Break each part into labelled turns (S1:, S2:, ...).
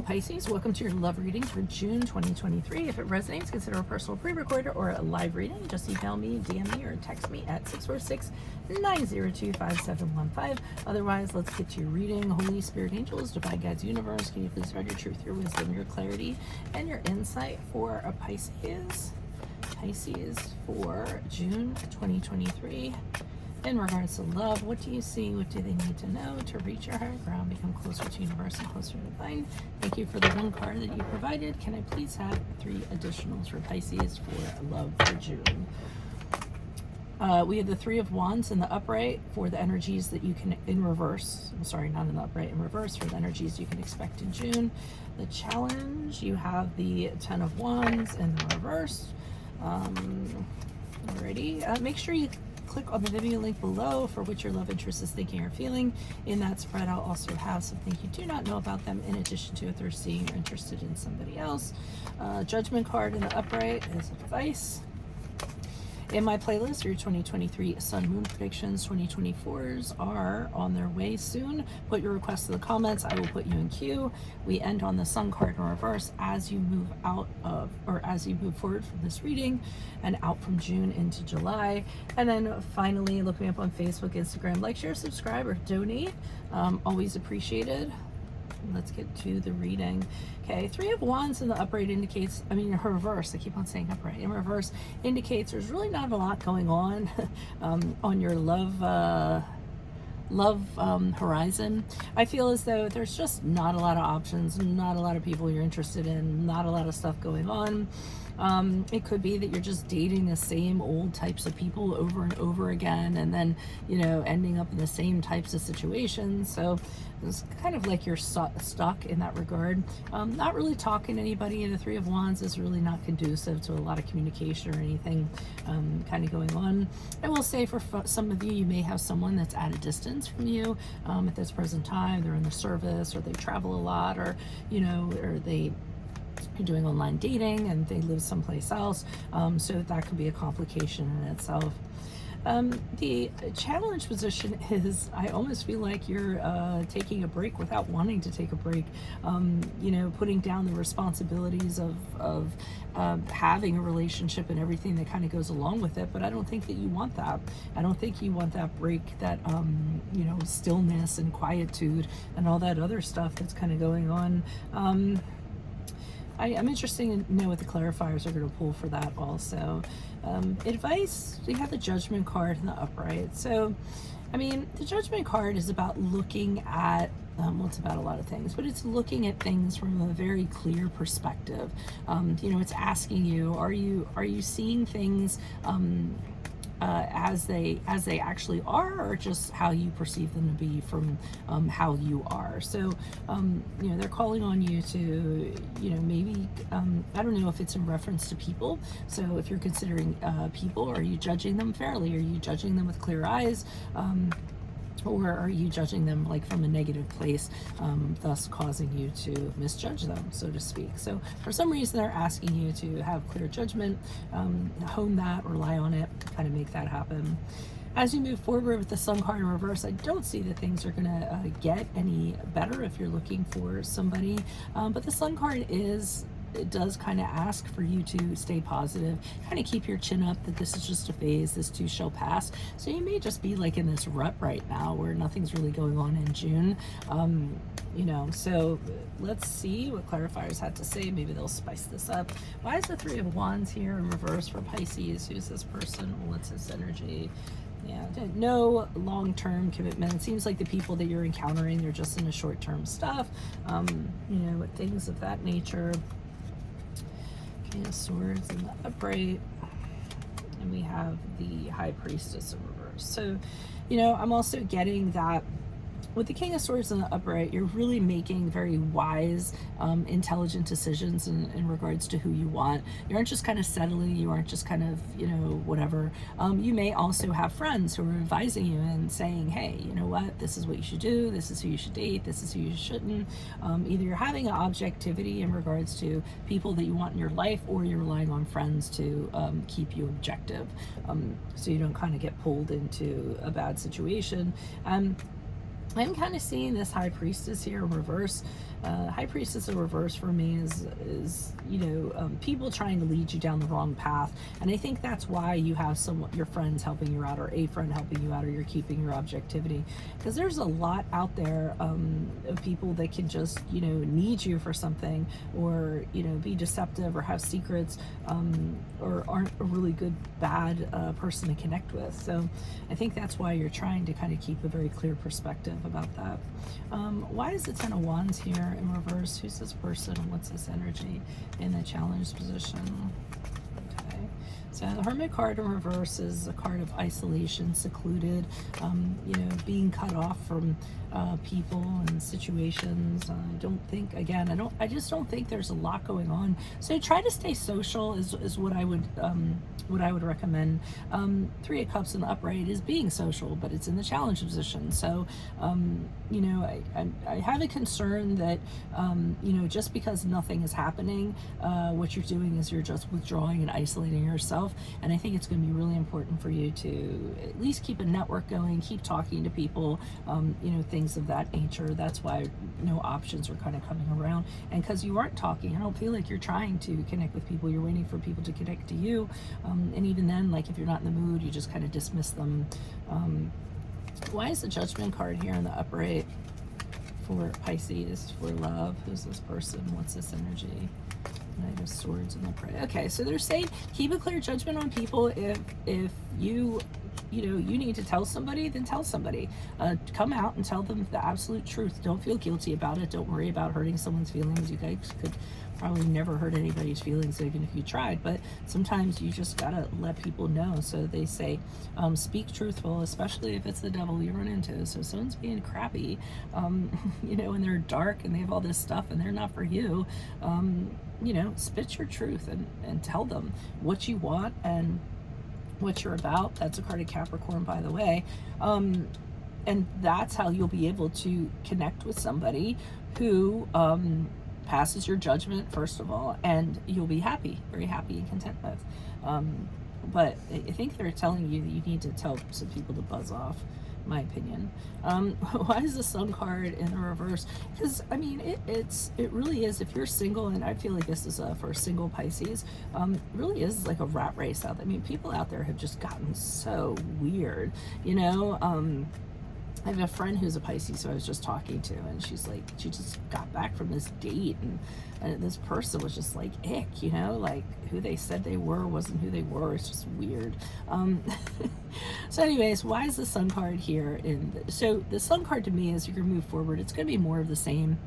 S1: Pisces, welcome to your love reading for June 2023. If it resonates, consider a personal pre-recorded or a live reading. Just email me, DM me, or text me at 646-902-5715. Otherwise, let's get to your reading. Holy Spirit, angels, divine guides, universe, can you please provide your truth, your wisdom, your clarity, and your insight for a Pisces? Pisces for June 2023. In regards to love, what do you see? What do they need to know to reach your higher ground, become closer to universe and closer to divine? Thank you for the one card that you provided. Can I please have 3 additionals for Pisces for love for June? We have the 3 of Wands in the upright for the energies that you can, in reverse, I'm sorry, not in the upright, in reverse for the energies you can expect in June. The challenge, you have the 10 of Wands in the reverse. Alrighty, make sure you click on the video link below for what your love interest is thinking or feeling. In that spread, I'll also have something you do not know about them in addition to if they're seeing or interested in somebody else. Judgment card in the upright is advice. In my playlist, your 2023 Sun Moon predictions, 2024s are on their way soon. Put your requests in the comments. I will put you in queue. We end on the Sun card in reverse as you move out of, or as you move forward from this reading and out from June into July. And then finally, look me up on Facebook, Instagram, like, share, subscribe, or donate. Always appreciated. Let's get to the reading. Okay, 3 of Wands in the upright indicates, I mean, her reverse, I keep on saying upright, in reverse indicates there's really not a lot going on your love horizon. I feel as though there's just not a lot of options, not a lot of people you're interested in, not a lot of stuff going on. It could be that you're just dating the same old types of people over and over again, and then, you know, ending up in the same types of situations. So it's kind of like you're stuck in that regard. Not really talking to anybody. The 3 of Wands is really not conducive to a lot of communication or anything kind of going on. I will say for some of you, you may have someone that's at a distance from you at this present time. They're in the service, or they travel a lot, or, you know, or they are doing online dating and they live someplace else. So that could be a complication in itself. The challenge position is, I almost feel like you're taking a break without wanting to take a break. You know, putting down the responsibilities of having a relationship and everything that kind of goes along with it. But I don't think that you want that. I don't think you want that break, that you know, stillness and quietude and all that other stuff that's kind of going on. I'm interested to know what the clarifiers are going to pull for that also. Advice, we have the Judgment card in the upright. So, I mean, the Judgment card is about looking at, well, it's about a lot of things, but it's looking at things from a very clear perspective. You know, it's asking you, are you seeing things as they actually are, or just how you perceive them to be from how you are? So you know, they're calling on you to, you know, maybe I don't know if it's in reference to people. So if you're considering people, are you judging them fairly? Are you judging them with clear eyes? Or are you judging them like from a negative place, thus causing you to misjudge them, so to speak? So for some reason, they're asking you to have clear judgment, hone that, rely on it, kind of make that happen. As you move forward with the Sun card in reverse, I don't see that things are going to get any better if you're looking for somebody. But the Sun card it does kind of ask for you to stay positive, kind of keep your chin up, that this is just a phase, this too shall pass. So you may just be like in this rut right now where nothing's really going on in June. You know, so let's see what clarifiers had to say. Maybe they'll spice this up. Why is the 3 of Wands here in reverse for Pisces? Who's this person? What's his energy? Yeah, no long-term commitment. It seems like the people that you're encountering, they're just in the short-term stuff, you know, things of that nature. King of Swords in the upright, and we have the High Priestess in reverse. So, you know, I'm also getting that with the King of Swords in the upright, you're really making very wise, intelligent decisions in regards to who you want. You aren't just kind of settling, you aren't just kind of, you know, whatever. You may also have friends who are advising you and saying, hey, you know what, this is what you should do, this is who you should date, this is who you shouldn't. Either you're having an objectivity in regards to people that you want in your life, or you're relying on friends to keep you objective, so you don't kind of get pulled into a bad situation. I'm kind of seeing this High Priestess here in reverse. High Priestess in reverse for me is people trying to lead you down the wrong path, and I think that's why you have your friends helping you out, or a friend helping you out, or you're keeping your objectivity, because there's a lot out there of people that can just need you for something, or be deceptive, or have secrets, or aren't a really good bad person to connect with. So I think that's why you're trying to kind of keep a very clear perspective about that. Why is the Ten of Wands here in reverse? Who's this person? What's this energy in the challenge position? Okay, so the Hermit card in reverse is a card of isolation, secluded, being cut off from people and situations. I just don't think there's a lot going on. So try to stay social is what I would recommend. Three of Cups in the upright is being social, but it's in the challenge position. So, I have a concern that, just because nothing is happening, what you're doing is you're just withdrawing and isolating yourself. And I think it's going to be really important for you to at least keep a network going, keep talking to people, things of that nature. That's why no options are kind of coming around. And because you aren't talking, I don't feel like you're trying to connect with people. You're waiting for people to connect to you. And even then, like if you're not in the mood, you just kind of dismiss them. Why is the Judgment card here in the upright for Pisces, for love? Who's this person? What's this energy? Knight of Swords in the upright. Okay, so they're saying keep a clear judgment on people. If you need to tell somebody, then tell somebody. Come out and tell them the absolute truth. Don't feel guilty about it. Don't worry about hurting someone's feelings. You guys could probably never hurt anybody's feelings, even if you tried, but sometimes you just gotta let people know. So they say, speak truthful, especially if it's the devil you run into. So someone's being crappy, and they're dark and they have all this stuff and they're not for you, spit your truth and tell them what you want and what you're about. That's a card of Capricorn, by the way. And that's how you'll be able to connect with somebody who passes your judgment, first of all, and you'll be happy, very happy and content with. But I think they're telling you that you need to tell some people to buzz off, my opinion. Why is the Sun card in the reverse? Because I mean, it really is, if you're single, and I feel like this is for single Pisces, it really is like a rat race out there. I mean, people out there have just gotten so weird, I have a friend who's a Pisces who I was just talking to, and she's like, she just got back from this date, and this person was just like, ick, like who they said they were wasn't who they were. It's just weird. So anyways, why is the Sun card here? So the Sun card to me is you're gonna move forward. It's gonna be more of the same,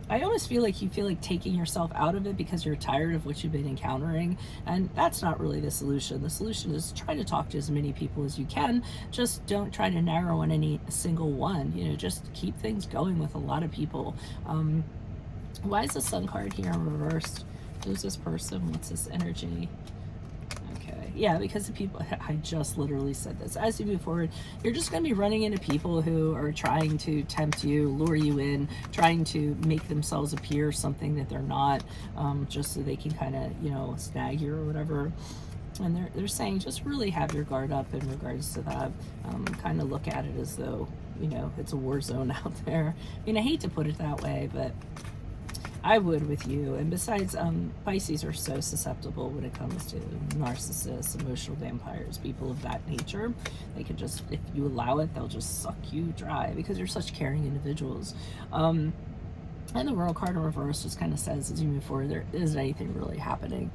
S1: I almost feel like you feel like taking yourself out of it because you're tired of what you've been encountering, and that's not really the solution. The solution is try to talk to as many people as you can. Just don't try to narrow on any single one. Just keep things going with a lot of people. Why is the Sun card here in reversed? Who's this person? What's this energy? Yeah, because the people, I just literally said this, as you move forward, you're just going to be running into people who are trying to tempt you, lure you in, trying to make themselves appear something that they're not, just so they can kind of, snag you or whatever. And they're saying just really have your guard up in regards to that. Kind of look at it as though, it's a war zone out there. I mean, I hate to put it that way, but I would with you. And besides, Pisces are so susceptible when it comes to narcissists, emotional vampires, people of that nature. They could just, if you allow it, they'll just suck you dry because you're such caring individuals. And the World card in reverse just kind of says, as you move forward, there isn't anything really happening.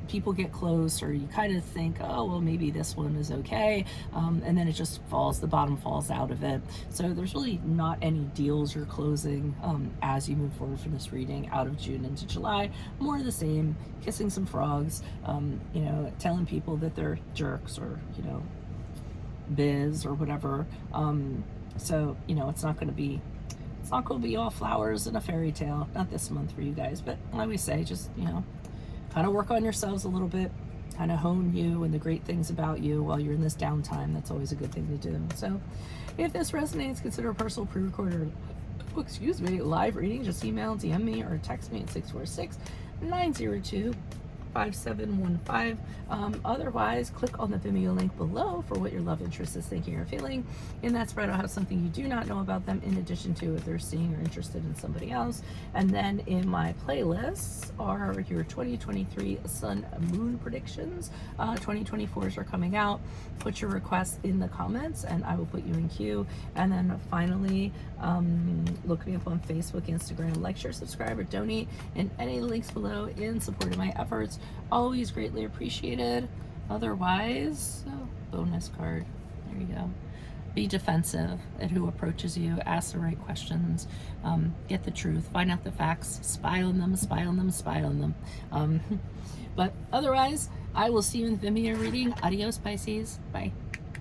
S1: People get close, or you kind of think, oh, well, maybe this one is okay. And then it just falls, the bottom falls out of it. So there's really not any deals you're closing as you move forward from this reading out of June into July. More of the same, kissing some frogs, telling people that they're jerks or, biz or whatever. So, it's not going to be all flowers and a fairy tale, not this month for you guys, but I always say, just, kind of work on yourselves a little bit, kind of hone you and the great things about you while you're in this downtime. That's always a good thing to do. So if this resonates, consider a personal pre-recorded, live reading. Just email, DM me, or text me at 646-902 5715. Otherwise, click on the Vimeo link below for what your love interest is thinking or feeling. In that spread, I'll have something you do not know about them in addition to if they're seeing or interested in somebody else. And then in my playlists are your 2023 Sun Moon predictions. 2024s are coming out. Put your requests in the comments and I will put you in queue. And then finally, look me up on Facebook, Instagram, like, share, subscribe, or donate, and any links below in support of my efforts. Always greatly appreciated. Otherwise, bonus card. There you go. Be defensive at who approaches you. Ask the right questions. Get the truth. Find out the facts. Spy on them, spy on them, spy on them. But otherwise, I will see you in the Vimeo reading. Adios, Pisces. Bye.